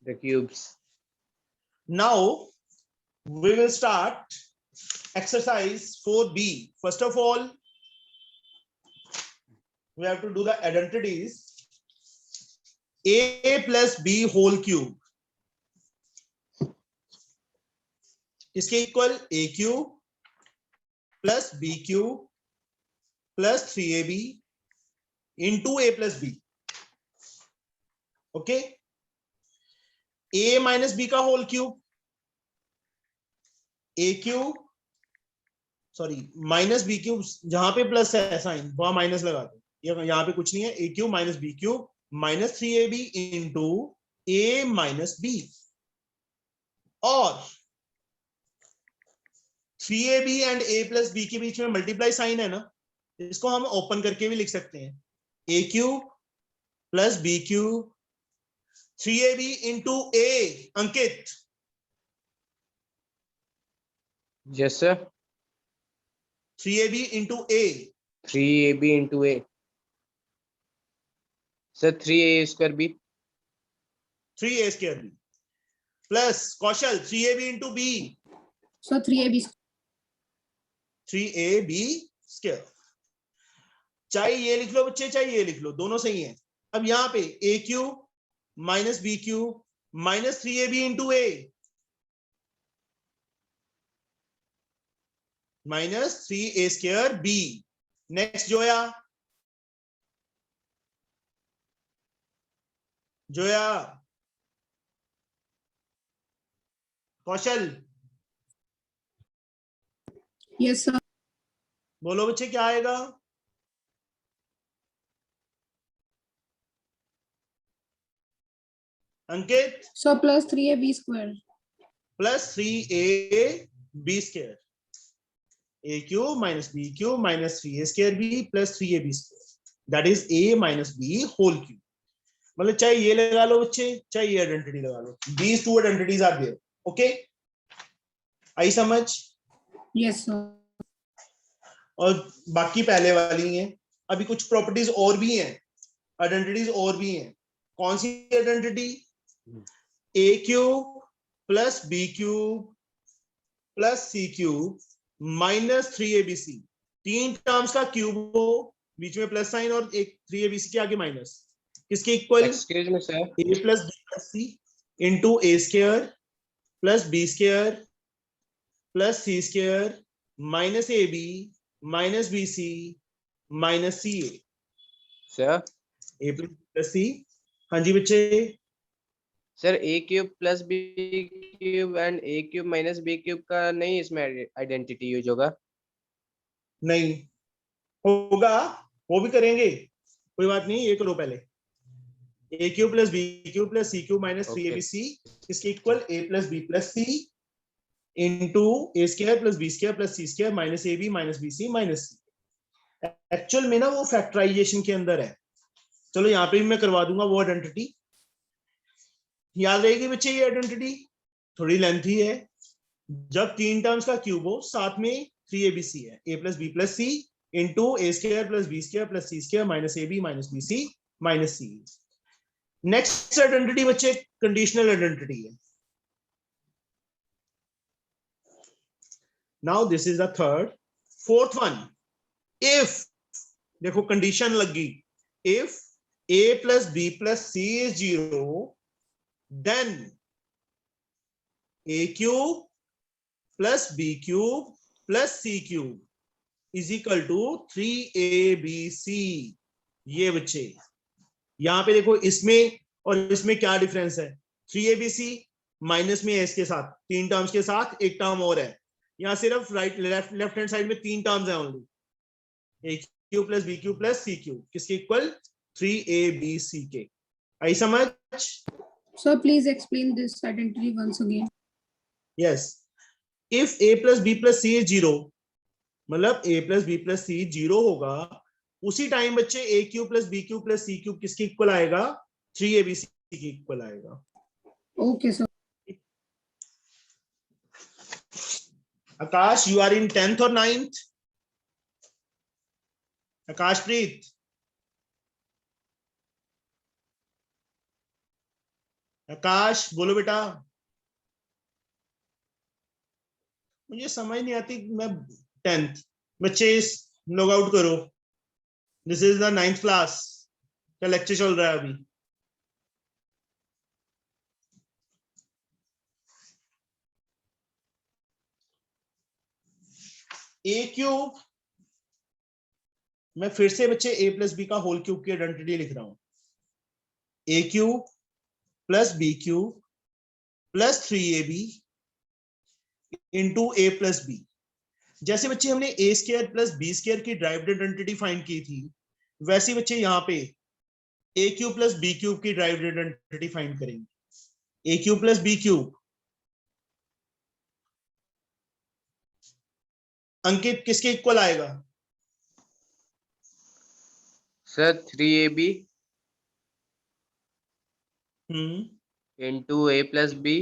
the cubes. Now we will start exercise 4B. First of all, we have to do the identities. A plus B whole cube इसके equal a cube plus b cube plus 3ab into a plus b. Okay, a minus b का whole cube, a cube sorry minus b cube, जहां पे plus है sign वहां minus लगा दो, यहां पे कुछ नहीं है, a cube minus b cube minus 3ab into a minus b, और 3ab and a plus b के बीच में मल्टीप्लाई साइन है ना, इसको हम ओपन करके भी लिख सकते हैं, a cube plus b cube 3ab into a. Ankit, Yes, sir. 3ab into a, 3ab into a. Sir, 3a square b. 3a square b plus Kaushal 3ab into b, So 3ab. 3ab square. चाहे ये लिख लो बच्चे, चाहे ये लिख लो, दोनों सही है. अब यहां पे a cube minus b cube minus 3ab into a minus 3a square b. Next Zoya, Zoya, Kaushal, Yes, sir. बोलो बच्चे क्या आएगा? Ankit, So plus 3ab square. Plus 3ab square, a cube minus b cube minus 3a square b plus 3ab square, that is a minus b whole cube. मतलब चाहे ये लगा लो बच्चे, चाहे ये आइडेंटिटी लगा लो, these two identities are there. Okay, आई समझ? Yes, sir. और बाकी पहले वाली हैं. अभी कुछ प्रॉपर्टीज और भी हैं, आइडेंटिटीज और भी हैं. कौन सी identity? a cube plus b cube plus c cube minus 3abc. तीन टर्म्स का क्यूब हो, बीच में प्लस साइन और एक 3abc के आगे माइनस, किसके equal? Excuse me, sir. a plus b plus c into a square plus b square plus c square minus ab minus bc minus ca. Sir, a plus c. हाँ जी बच्चे, sir, a cube plus b cube and a cube minus b cube का नहीं इसमें identity use होगा. नहीं होगा, वो भी करेंगे, कोई बात नहीं, ये करो पहले. a cube plus b cube plus c cube minus 3abc इसके equal a plus b plus c into a square plus b square plus c square minus ab minus bc minus c. Actual में ना वो factorisation के अंदर है. चलो यहाँ पे भी मैं करवा दूंगा वो आइडेंटिटी. याद रहेगी बच्चे ये आइडेंटिटी? थोड़ी लेंथी है. जब तीन टर्म्स का क्यूब हो, साथ में 3abc है, a plus b plus c into a square plus b square plus c square minus ab minus bc minus c. Next identity बच्चे कंडीशनल आइडेंटिटी है. Now this is the third. Fourth one, if, देखो condition लग गई, if a plus b plus c is 0 then a cube plus b cube plus c cube is equal to 3abc. ये बच्चे यहां पे देखो, इसमें और इसमें क्या डिफरेंस है? 3abc माइनस में है, इसके साथ तीन टर्म्स के साथ एक टर्म और है. यहां सिर्फ राइट लेफ्ट हैंड साइड में तीन टर्म्स हैं only. a cube plus b cube plus c cube किसके इक्वल? 3abc के. आई समझ? So please explain this identity once again. Yes. If a plus b plus c is 0, मतलब a plus b plus c 0 होगा, उसी time बच्चे a cube plus b cube plus c cube किसके equal आएगा? 3abc के equal आएगा. Okay, sir. Akash, you are in 10th और 9th? आकाशप्रीत, आकाश बोलो बेटा, मुझे समझ नहीं आती। मैं 10th बच्चे लॉग आउट करो। This is the 9th class का लेक्चर चल रहा है अभी। ए क्यूब, मैं फिर से बच्चे ए प्लस बी का होल क्यूब की आइडेंटिटी लिख रहा हूं। A cube plus B cube plus 3ab into a plus b. जैसे बच्चे हमने a square plus b square की ड्राइव्ड आइडेंटिटी फाइंड की थी, वैसे बच्चे यहां पे a cube plus B cube की ड्राइव्ड आइडेंटिटी फाइंड करेंगे। A cube plus B cube, Ankit किसके इक्वल आएगा? Sir 3ab into a plus b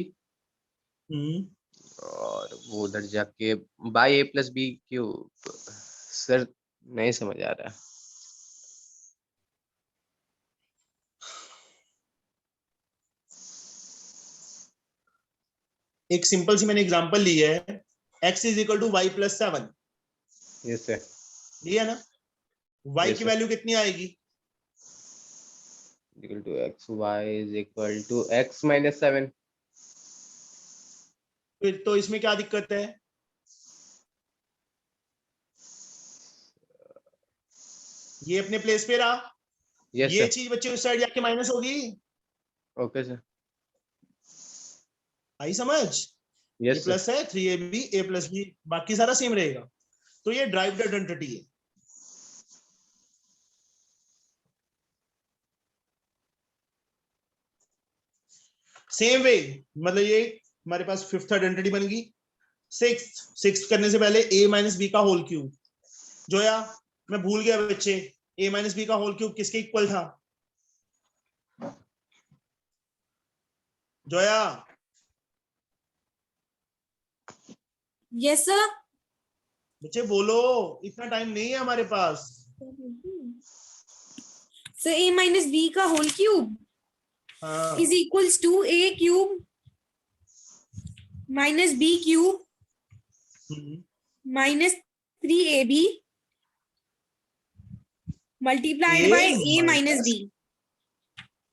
और वो उधर जाके by a plus B cube. Sir नहीं समझ आ रहा। एक सिंपल सी मैंने एग्जांपल ली है, x is equal to Y plus 7। Yes sir. लिया ना? y Yes, की sir. वैल्यू कितनी आएगी? Equal to X, Y is equal to x minus 7। फिर तो इसमें क्या दिक्कत है? ये अपने प्लेस पे रहा। यस ये सर। चीज बच्चे उस साइड जाके माइनस होगी। Okay sir. आई समझ? ये यस सर। प्लस है 3ab a प्लस बी, बाकी सारा सेम रहेगा। तो ये ड्राइव्ड आइडेंटिटी है। सेम वे, मतलब ये हमारे पास फिफ्थ आइडेंटिटी बन गई। सिक्स करने से पहले a माइनस बी का होल क्यूब। जोया, मैं भूल गया बच्चे, a माइनस बी का होल क्यूब किसके इक्वल था? जोया? Yes sir. बच्चे बोलो, इतना टाइम नहीं है हमारे पास। सर a माइनस बी का होल क्यूब हाँ, is equals to a cube minus b cube minus 3ab multiplied by a minus b.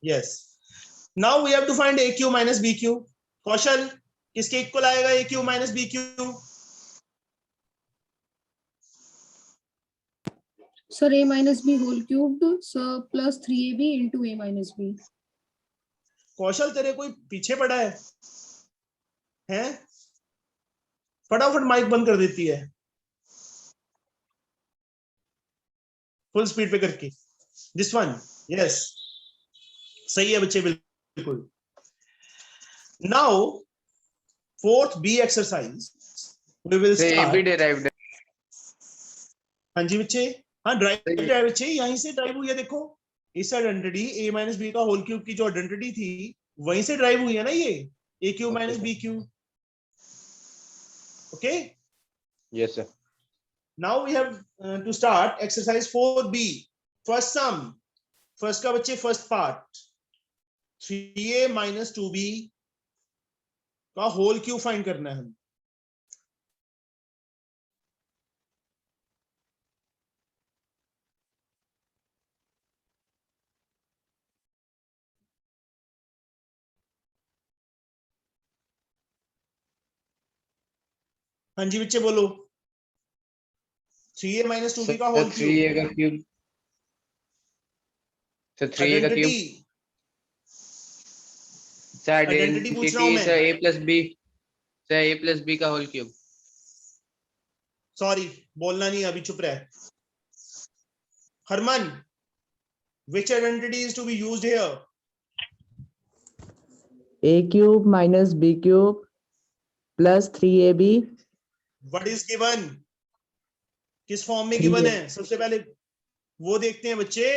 yes. Now we have to find a cube minus b cube. कौशल, किसके equal आएगा a cube minus b cube? Sir, a minus b whole cubed, sir, plus 3ab into a minus b. कौशल, तेरे कोई पीछे पड़ा है? हैं? फटाफट mic बंद कर देती है फुल स्पीड पे करके। दिस वन, यस, सही है बच्चे, बिल्कुल। Now fourth B exercise we will sir ये भी स्टार्ट। डिराइव्ड है। हाँ जी बच्चे, हाँ ड्राइव है बच्चे, यहीं से ड्राइव हुई है। देखो इस आइडेंटिटी a माइनस बी का होल क्यूब की जो आइडेंटिटी थी वहीं से ड्राइव हुई है ना, ये a cube minus B cube. Okay, yes sir. now we have to start exercise 4b. first sum, first का बच्चे first part 3a minus 2b का होल क्यूब फाइंड करना है हम। हाँ जी बच्चे बोलो, 3a minus 2b का होल क्यूब 3a का क्यूब। सर 3a का क्यूब। आइडेंटिटी सर आइडेंटिटी पूछ रहा हूं आइडेंटिटी मैं। Sir a plus B. Sir a plus B का होल क्यूब। सॉरी, बोलना नहीं, अभी चुप रह। Harman, which identity is to be used here? a cube minus b cube plus 3ab What is given? किस फॉर्म में 3a गिवन है? सबसे पहले वो देखते हैं बच्चे।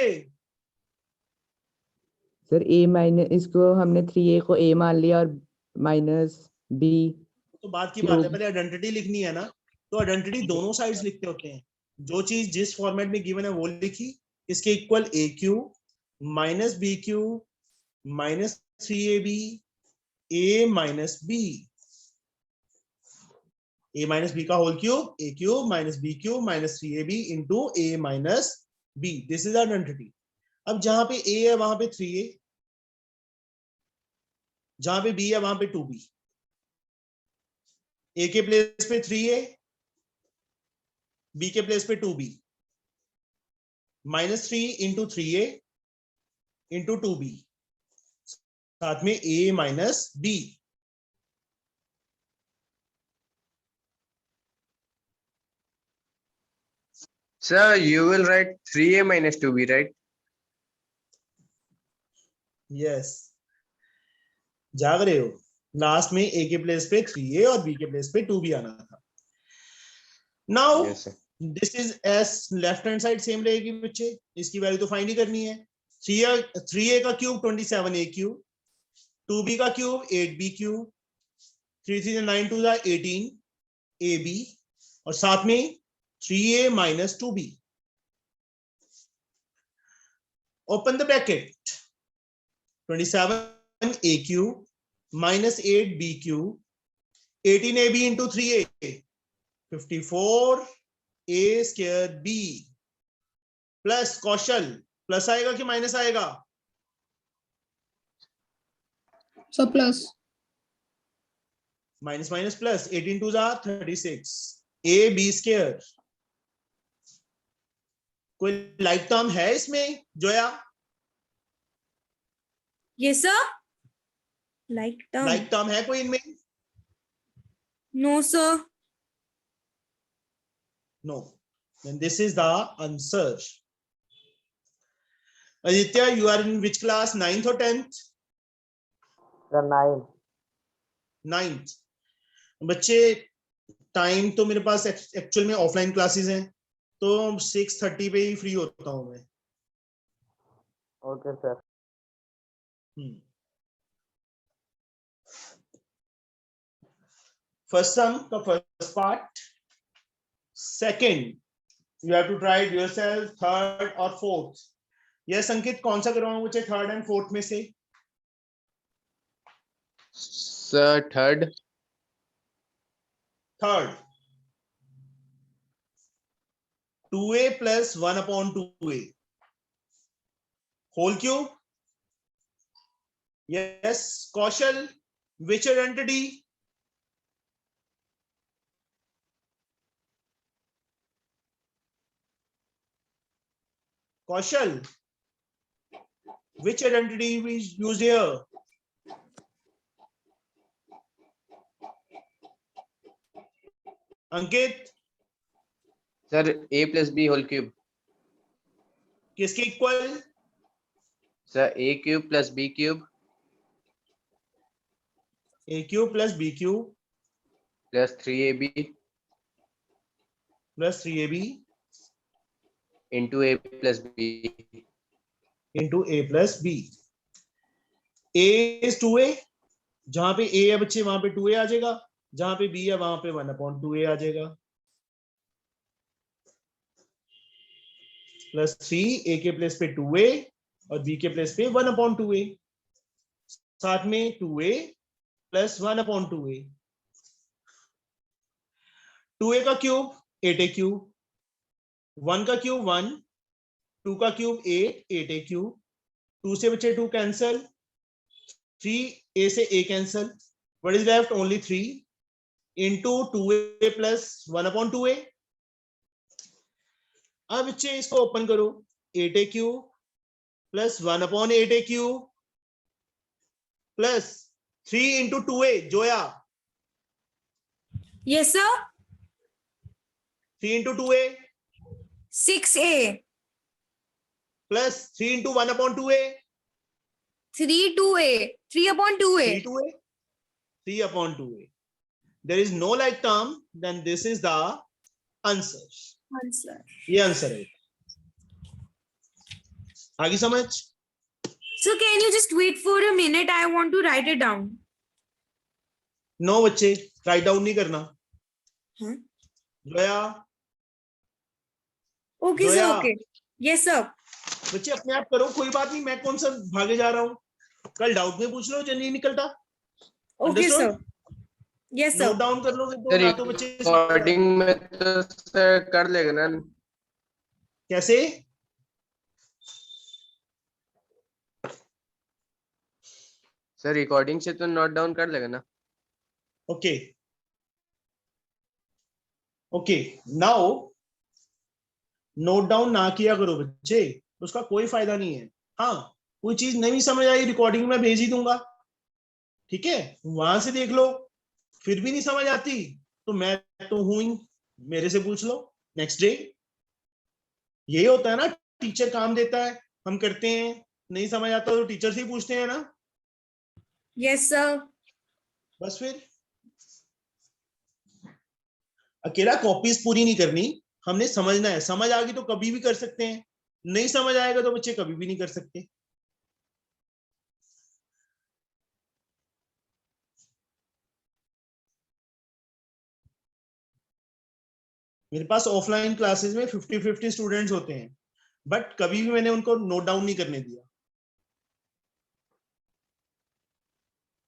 सर a माइनस, इसको हमने 3a को a मान लिया और माइनस b तो बात की बात है, क्यूब। पहले आइडेंटिटी लिखनी है ना, तो आइडेंटिटी दोनों साइड्स लिखते होते हैं। जो चीज जिस फॉर्मेट में गिवन है वो लिखी, इसके equal a cube minus b cube minus 3ab a minus b, a minus b का whole cube, a cube minus b cube minus 3ab into a minus b. This is identity. अब जहां पे a है वहां पे 3a, जहां पे b है वहां पे 2b. a के प्लेस पे 3a, b के प्लेस पे 2b, minus 3 into 3a into 2b, साथ में a minus b. Sir, you will write 3a minus 2b, right? Yes, जाग रहे हो. लास्ट में a के प्लेस पे 3a और b के प्लेस पे 2b आना था. Now Yes, sir. This is S, left hand side same रहेगी बच्चे. इसकी वैल्यू तो फाइंड ही करनी है. 3a का क्यूब 27a क्यूब, 2b का क्यूब 8b क्यूब, 3 3 9 2 18ab, और साथ में 3a minus 2b. Open the bracket. 27a cube minus 8b cube, 18ab into 3a, 54a square b plus Kaushal plus आएगा कि माइनस आएगा? So plus. Minus minus plus, 18 2 36, ab square. कोई like term है इसमें Zoya? Yes, sir. Like term. Like term है कोई इनमें? No, sir. No. Then this is the answer. Aditya, you are in which class? 9th or 10th? Sir, 9. 9th. बच्चे time तो मेरे पास actual में ऑफलाइन क्लासेस हैं, तो 6:30 पे ही फ्री होता हूं मैं. Okay, sir. First sum का first part. Second, you have to try it yourself. Third और fourth. Yes, अंकित, कौन सा करवाऊं बच्चे थर्ड एंड फोर्थ में से? Sir, third. Third. 2a plus 1 upon 2a. Whole cube. Yes, Kaushal, which identity? Kaushal, which identity we used here? Ankit, Sir, a plus b whole cube. किसके equal? Sir, a cube plus b cube a cube plus b cube plus 3ab plus 3ab into a plus b. into a plus b. a is 2a, जहां पे a है बच्चे वहां पे 2a आ जाएगा, जहां पे b है वहां पे 1 upon 2a आ जाएगा, प्लस 3 a के प्लेस पे 2a और b के प्लेस पे 1 upon 2a, साथ में 2a plus 1 upon 2a. 2a का क्यूब 8a क्यूब, 1 का क्यूब 1, 2 का क्यूब 8, 8a क्यूब, 2 से बचे 2 कैंसल, 3a से a cancel, what is left? Only 3 into 2a plus 1 upon 2a. अब बच्चे इसको ओपन करो. 8a cube plus 1 upon 8a cube plus 3 into 2a. Zoya, Yes, sir. 3 into 2a 6a. plus 3 into 1 upon 2a 3 2a. 3 upon 2a. 3 2a 3 upon 2a. There is no like term, then this is the answer. Answer. ये answer है. आगे समझ? So can you just wait for a minute? I want to write it down. No बच्चे, write down नहीं करना. Huh? Zoya, Okay, sir. Zoya. Okay. Yes, sir. बच्चे अपने आप करो, कोई बात नहीं. मैं कौन सा भागे जा रहा हूँ? कल डाउट में पूछ लो जो नहीं निकलता. Okay, sir. Understood? Yes, sir. Note down कर लोगे तो सर ना तो बच्चे रिकॉर्डिंग में तो सर कर लेगा ना? कैसे? सर रिकॉर्डिंग से तो नोट डाउन कर लेगा ना? Okay okay, now note down ना किया करो बच्चे, उसका कोई फायदा नहीं है। हाँ, कोई चीज नहीं समझ आई रिकॉर्डिंग में भेज ही दूंगा, ठीक है, वहां से देख लो। फिर भी नहीं समझ आती तो मैं तो हूं ही, मेरे से पूछ लो नेक्स्ट डे। यही होता है ना, टीचर काम देता है, हम करते हैं, नहीं समझ आता तो टीचर से ही पूछते हैं ना। Yes, sir. बस फिर अकेला कॉपीज पूरी नहीं करनी, हमने समझना है। समझ आ गई तो कभी भी कर सकते हैं, नहीं समझ आएगा तो बच्चे कभी भी नहीं कर सकते। मेरे पास ऑफलाइन क्लासेस में 50-50 स्टूडेंट्स होते हैं, बट कभी भी मैंने उनको नोट डाउन नहीं करने दिया।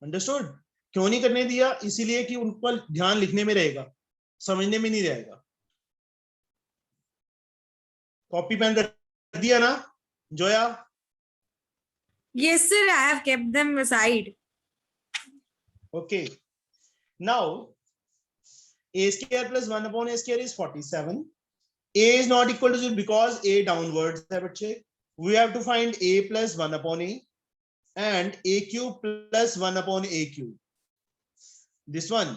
अंडरस्टूड? क्यों नहीं करने दिया? इसीलिए कि उन पर ध्यान लिखने में रहेगा, समझने में नहीं रहेगा। कॉपी पेन कर दिया ना Zoya? Yes, sir. I have kept them aside. Okay, now a square plus 1 upon a square is 47. A is not equal to 0 because a downwards है बच्चे। We have to find a plus 1 upon a and a cube plus 1 upon a cube. This one,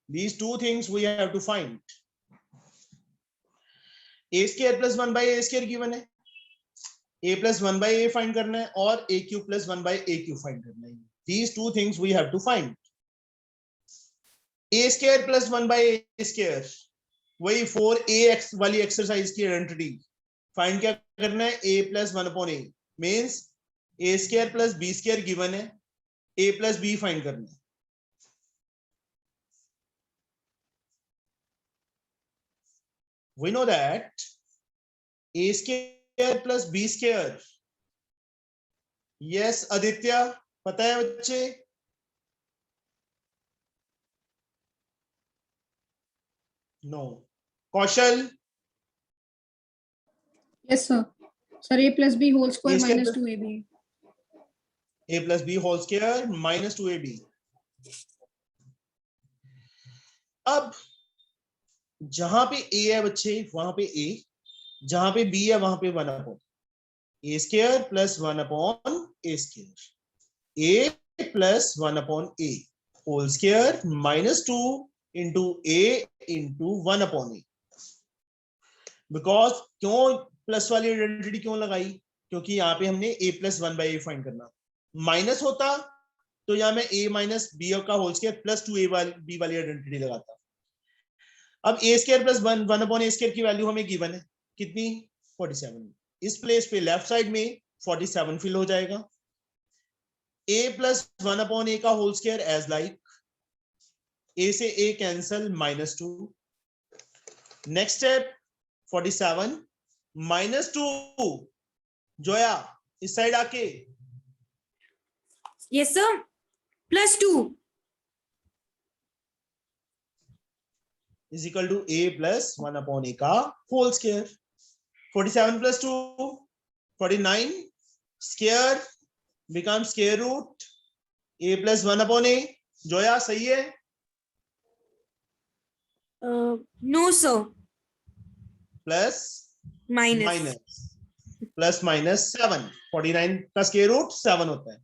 these two things we have to find. a square plus 1 by a square given है, a plus 1 by a find करना है और a cube plus 1 by a cube find करना है। These two things we have to find. a square plus 1 by a square, वही 4ax वाली exercise की identity find क्या करना है, a plus 1 upon a means a square plus b square given है, a plus b find करना है। We know that a square plus b square, yes Aditya पता है बच्चे? No Kaushal? Yes, sir. Sir, a plus b whole square A square minus plus- 2ab. a plus b whole square minus 2ab। अब जहां पे a है बच्चे वहां पे a, जहां पे b है वहां पे 1 upon a square plus 1 upon a square, a plus 1 upon a whole square minus 2 into a into 1 upon a। Because क्यों प्लस वाली आइडेंटिटी क्यों लगाई? क्योंकि यहाँ पे हमने a plus 1 by a find करना। माइनस होता तो यहाँ मैं a माइनस बी का whole square plus 2a b वाली आइडेंटिटी लगाता। अब a square plus 1 upon a square की वैल्यू हमें गिवन है कितनी, 47। इस प्लेस पे लेफ्ट साइड में 47 फिल हो जाएगा। a प्लस 1 अपॉन a का whole square as like, a से a cancel minus 2। Next step 47 minus 2, Zoya इस साइड आके Yes, sir. Plus 2. Is equal to a plus 1 upon a का whole square. 47 plus 2 49 square become square root a plus 1 upon a। Zoya सही है? No, sir. Plus Minus. Minus plus minus 7, 49 का square root 7 होता है,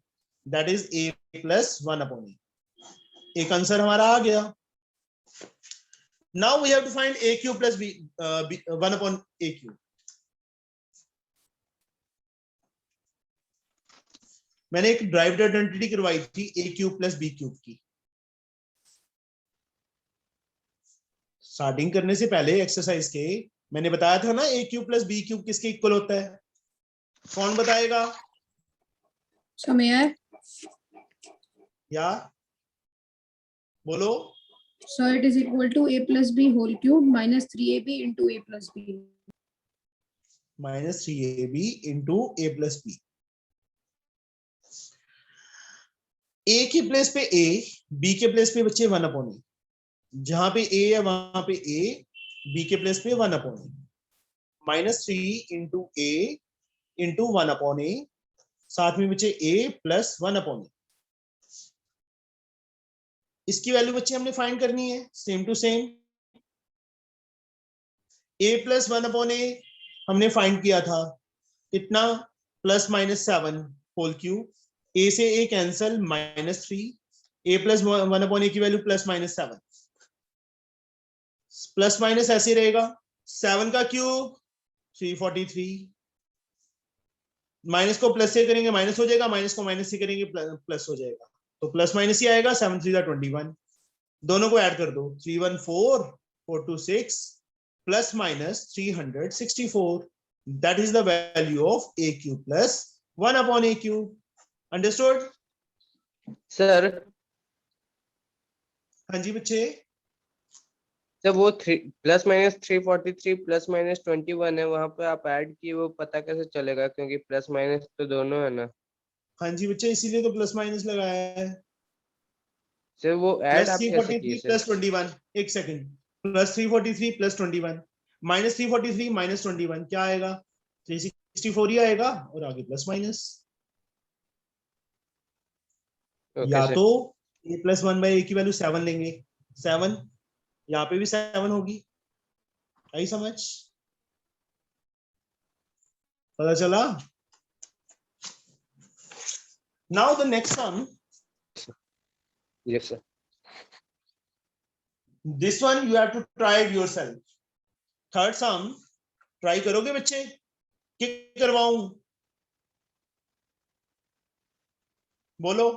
that is a plus 1 upon a। एक answer हमारा आ गया। Now we have to find a cube plus b 1 upon a cube. मैंने एक ड्राइव्ड आइडेंटिटी करवाई थी a cube plus b cube की। स्टार्टिंग करने से पहले एक्सरसाइज के मैंने बताया था ना a cube plus b cube किसके इक्वल होता है? कौन बताएगा? समय है या बोलो। so it is equal to a plus b whole cube minus 3ab into a plus b. Minus 3ab into a plus b। ए के प्लेस पे ए, बी के प्लेस पे बच्चे 1/a, जहां पे ए है वहां पे ए, बी के प्लेस पे 1/a, -3 इंटू ए इंटू 1/a, साथ में बच्चे a प्लस 1/a। इसकी वैल्यू बच्चे हमने फाइंड करनी है, same to same. a plus 1/a हमने फाइंड किया था, कितना, +-7 होल क्यूब, a से a cancel, -3, a plus 1/a की वैल्यू +-7, प्लस माइनस ऐसे रहेगा, 7 का क्यूब 343, माइनस को प्लस से करेंगे माइनस हो जाएगा, माइनस को माइनस से करेंगे प्लस हो जाएगा, तो प्लस माइनस ही आएगा। 7 3 21, दोनों को ऐड कर दो, 314 426 plus minus 364, that is the value of a cube plus 1/a cube. Understood sir? हाँ जी बच्चे, जब वो +-343 +-21 है, वहां पे आप ऐड किए, वो पता कैसे चलेगा? क्योंकि प्लस माइनस तो दोनों है ना। हाँ जी बच्चे, इसीलिए तो प्लस माइनस लगाया है। सर वो ऐड आप कैसे किए +343 सर? +21, एक सेकंड, +343 +21 -343 -21 क्या आएगा, 364 ही आएगा, और आगे प्लस माइनस। ओके या सर। तो a प्लस 1/a की वैल्यू 7 लेंगे, 7, यहाँ पे भी 7 होगी, आई समझ, पता चला। Now the next sum, yes sir. This one you have to try it yourself. Third sum try करोगे बच्चे, क्या करवाऊं, बोलो।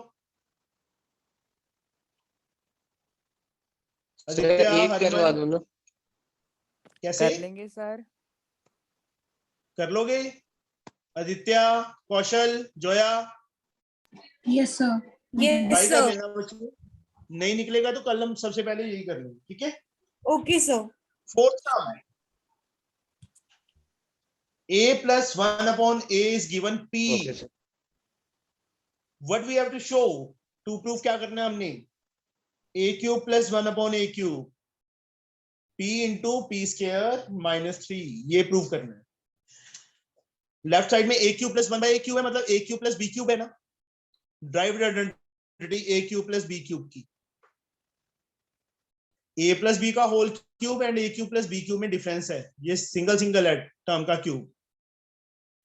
सर आदित्य, एक करवा हरिमन, दो ना। कैसे कर लेंगे सर। कर लोगे? Aditya, Kaushal, Zoya, yes sir. Yes, try कर sir. लेना बच्चे, नहीं निकलेगा तो कल हम सबसे पहले यही कर लेंगे, ठीक है। Okay, sir. Fourth some, a plus 1/a is given p, okay sir. what we have to show, to prove क्या करना है हमने, a cube plus 1/a cube, p into p square -3, ये प्रूव करना है। लेफ्ट साइड में a cube plus 1/a cube है, मतलब a cube plus b cube है ना, drive identity a cube plus b cube की, a plus b का whole cube and a cube plus b cube में डिफरेंस है, ये सिंगल सिंगल है टर्म का क्यूब,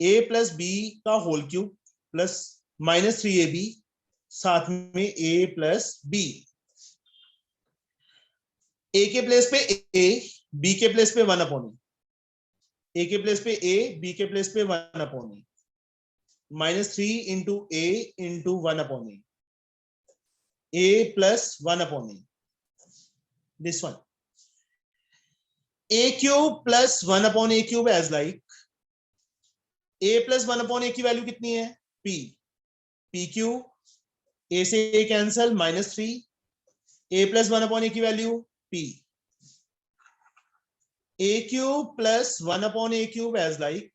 a plus b का होल क्यूब प्लस -3ab, साथ में a plus b, a के प्लेस पे a, b के प्लेस पे 1/a, a के प्लेस पे a, b के प्लेस पे 1/a, -3 into a into 1/a, a plus 1/a, this one, a cube plus 1/a cube as like, a plus 1/a की value कितनी है, p, p क्यूब, a से a cancel, -3, a plus 1/a की value p, a cube plus 1/a cube as like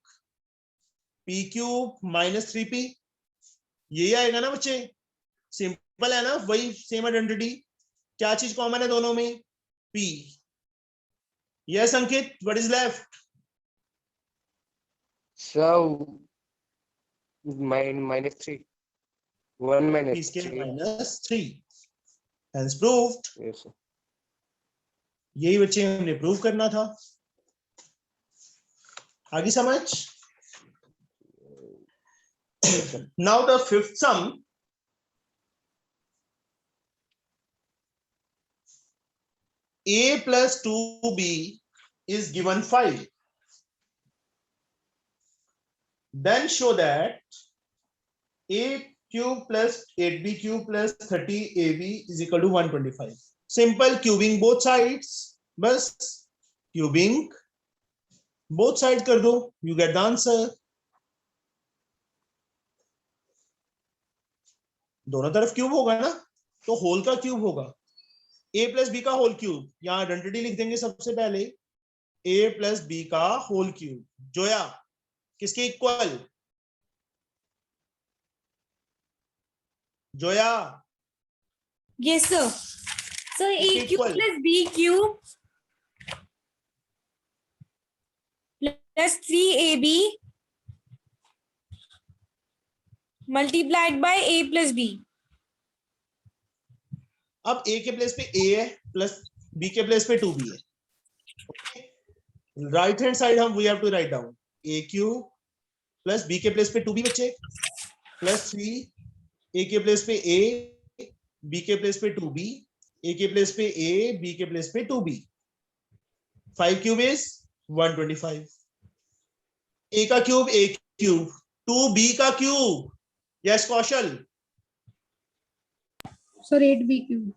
p cube -3p, यही आएगा ना बच्चे, simple है ना, वही सेम आइडेंटिटी, क्या चीज कॉमन है दोनों में, p। Yes Ankit, what is left, sir -3 1 p square -3। -3, hence proved। Yes sir. यही बच्चे हमने प्रूव करना था, आगे समझ। Now the fifth some, a plus 2b is given 5, then show that a cube plus 8b cube plus 30ab is equal to 125। Simple, cubing both sides, बस cubing both side कर दो, यू गेट द आंसर। दोनों तरफ cube होगा ना, तो whole का cube होगा, a प्लस बी का होल क्यूब, यहां आइडेंटिटी लिख देंगे सबसे पहले, a प्लस बी का होल क्यूब, जोया किसके equal, Zoya Yes, sir. So Okay, AQ equal. plus BQ plus 3AB multiplied by A plus B. अब A के प्लेस पे A है प्लस B के प्लेस पे 2B है. राइट हैंड साइड हम we have to write down AQ plus B के place पे 2B बच्चे प्लस 3 A के प्लेस पे A B के प्लेस पे 2B A के प्लेस पे A B के प्लेस पे 2B. 5 cube is 125. A का क्यूब A क्यूब 2B का cube. Yes Kaushal. Sir, 8B cube.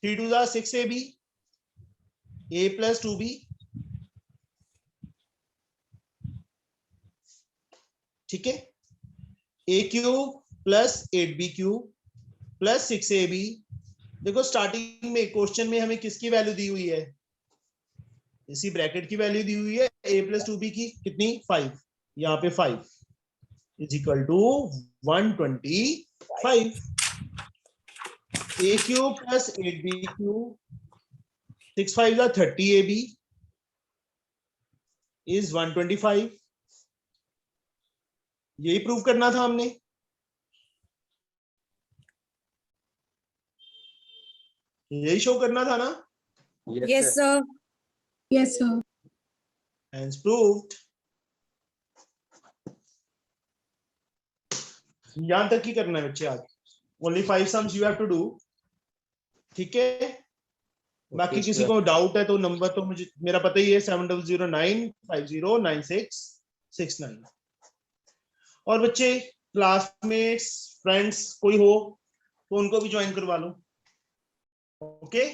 3 2 6AB A plus 2B. ठीक है. A cube plus 8B cube plus 6AB. देखो starting में क्वेश्चन में हमें किसकी वैल्यू दी हुई है, इसी ब्रैकेट की वैल्यू दी हुई है A प्लस 2B की कितनी 5. यहाँ पे 5 is equal to 125. A cube plus 8B cube 6 5 30 AB is 125. यही प्रूव करना था हमने. यही शो करना था ना. Yes, sir. Yes, sir. Hence proved. यहां तक ही करना है बच्चे आज. Only 5 sums you have to do. ठीक है. बाकी किसी को डाउट है तो नंबर तो मुझे मेरा पता ही है 7009509669. और बच्चे क्लासमेट्स फ्रेंड्स कोई हो तो उनको भी ज्वाइन करवा लो. ओके